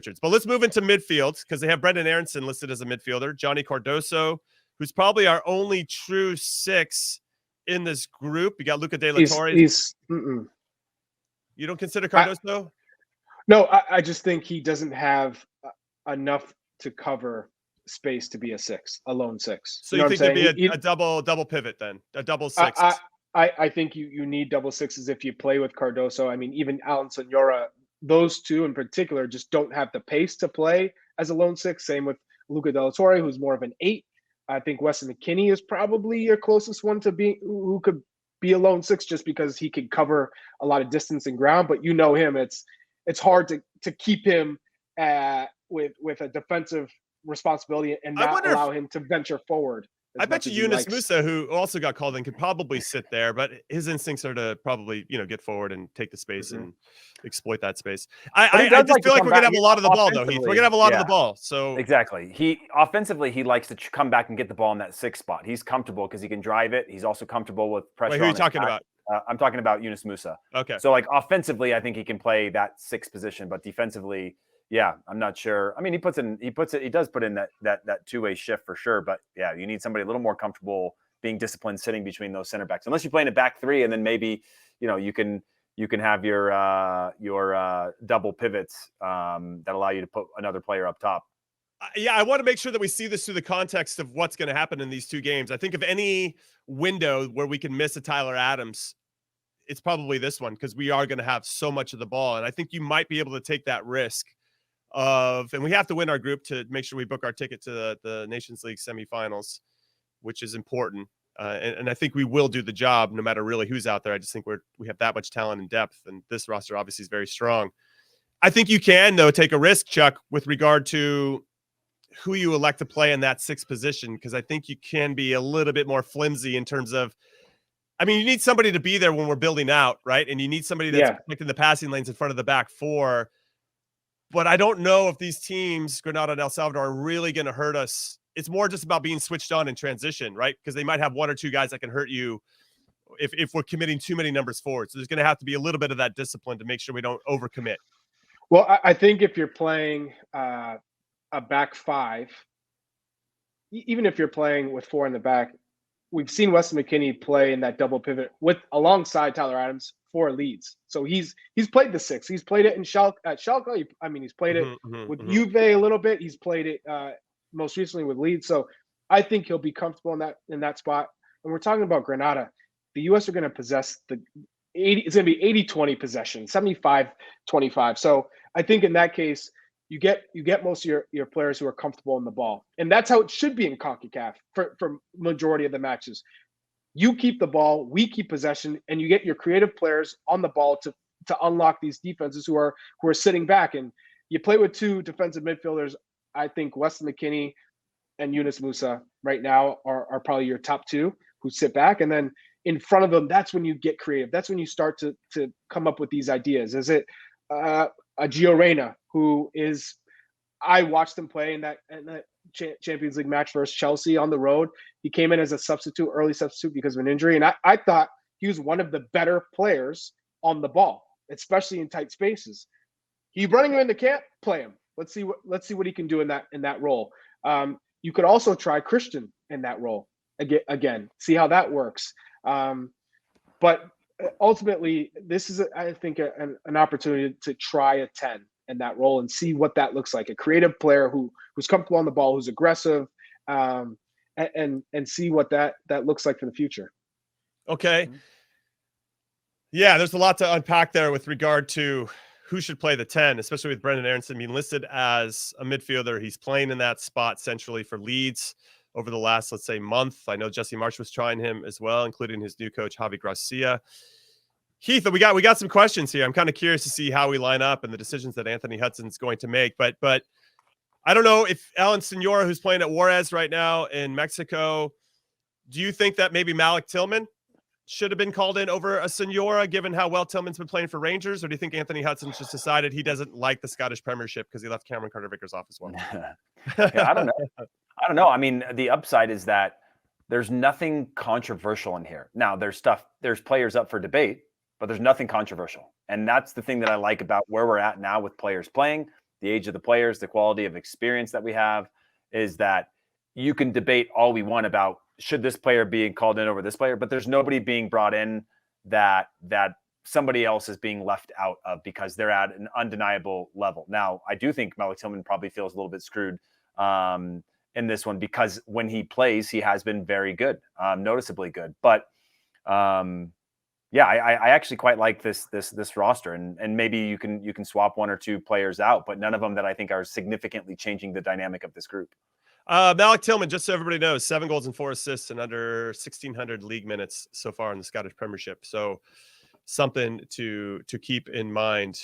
Richards. But let's move into midfield because they have Brendan Aronson listed as a midfielder, Johnny Cardoso, who's probably our only true 6 in this group. You got Luca De La Torre. You don't consider Cardoso? No, I just think he doesn't have enough to cover space to be a lone 6. So you think there'd be a double pivot then, a double 6? I think you need double 6s if you play with Cardoso. I mean, even Alan Senora, those two in particular just don't have the pace to play as a lone 6. Same with Luca De La Torre, who's more of an 8. I think Weston McKennie is probably your closest one to be who could be a lone 6 just because he can cover a lot of distance and ground. But you know him, it's hard to keep him with a defensive responsibility and not allow him to venture forward. I bet you Yunus Musa, who also got called in, could probably sit there, but his instincts are to probably, get forward and take the space and exploit that space. I just feel like we're going to have a lot of the ball, though, Heath. We're going to have a lot of the ball. So exactly. Offensively, he likes to come back and get the ball in that 6 spot. He's comfortable because he can drive it. He's also comfortable with pressure. Wait, who are you talking about? I'm talking about Yunus Musa. Okay. So, offensively, I think he can play that 6th position, but defensively, yeah, I'm not sure. I mean, he does put in that two-way shift for sure. But yeah, you need somebody a little more comfortable being disciplined, sitting between those center backs. Unless you play in a back 3, and then maybe you can have your double pivots that allow you to put another player up top. I want to make sure that we see this through the context of what's going to happen in these 2 games. I think if any window where we can miss a Tyler Adams, it's probably this one because we are going to have so much of the ball, and I think you might be able to take that risk. And we have to win our group to make sure we book our ticket to the Nations League semifinals, which is important. And I think we will do the job no matter really who's out there. I just think we have that much talent and depth, and this roster obviously is very strong. I think you can, though, take a risk, Chuck, with regard to who you elect to play in that 6th position, because I think you can be a little bit more flimsy in terms of, I mean, you need somebody to be there when we're building out, right? And you need somebody that's protecting the passing lanes in front of the back 4. But I don't know if these teams, Granada and El Salvador, are really going to hurt us. It's more just about being switched on in transition, right? Because they might have 1 or 2 guys that can hurt you if we're committing too many numbers forward. So there's going to have to be a little bit of that discipline to make sure we don't overcommit. Well, I think if you're playing a back 5, even if you're playing with 4 in the back, we've seen Weston McKennie play in that double pivot alongside Tyler Adams for Leeds. So he's played the 6. He's played it at Schalke. He's played it with Juve a little bit. He's played it most recently with Leeds. So I think he'll be comfortable in that spot. And we're talking about Granada. The U.S. are going to possess it's going to be 80-20 possession, 75-25. So I think in that case, you get most of your players who are comfortable in the ball. And that's how it should be in CONCACAF for majority of the matches. You keep the ball, we keep possession, and you get your creative players on the ball to unlock these defenses who are sitting back. And you play with 2 defensive midfielders. I think Weston McKennie and Yunus Musa right now are probably your top 2 who sit back. And then in front of them, that's when you get creative. That's when you start to come up with these ideas. Is it a Gio Reyna, who is – I watched him play in that Champions League match versus Chelsea on the road. He came in as a early substitute because of an injury. And I thought he was one of the better players on the ball, especially in tight spaces. You running him in the camp, play him. Let's see what he can do in that role. You could also try Christian in that role again, see how that works. But ultimately, this is, I think, an opportunity to try a 10 in that role and see what that looks like. A creative player who's comfortable on the ball, who's aggressive, and see what that looks like for the future. Okay. Yeah, there's a lot to unpack there with regard to who should play the 10, especially with Brendan Aronson being listed as a midfielder. He's playing in that spot centrally for Leeds over the last, let's say, month. I know Jesse Marsh was trying him as well, including his new coach, Javi Gracia. Heath, we got some questions here. I'm kind of curious to see how we line up and the decisions that Anthony Hudson's going to make. But I don't know if Alan Senora, who's playing at Juarez right now in Mexico, do you think that maybe Malik Tillman should have been called in over a Senora, given how well Tillman's been playing for Rangers? Or do you think Anthony Hudson's just decided he doesn't like the Scottish Premiership because he left Cameron Carter-Vickers off as well? I don't know. I mean, the upside is that there's nothing controversial in here. Now, there's players up for debate, but there's nothing controversial. And that's the thing that I like about where we're at now with players playing. the age of the players, the quality of experience that we have, is that you can debate all we want about should this player be called in over this player, but there's nobody being brought in that somebody else is being left out of because they're at an undeniable level. Now, I do think Malik Tillman probably feels a little bit screwed in this one because when he plays, he has been very good, noticeably good. But yeah, I actually quite like this roster, and maybe you can swap one or two players out, but none of them that I think are significantly changing the dynamic of this group. Malik Tillman, just so everybody knows, 7 goals and 4 assists and under 1,600 league minutes so far in the Scottish Premiership. So something to keep in mind.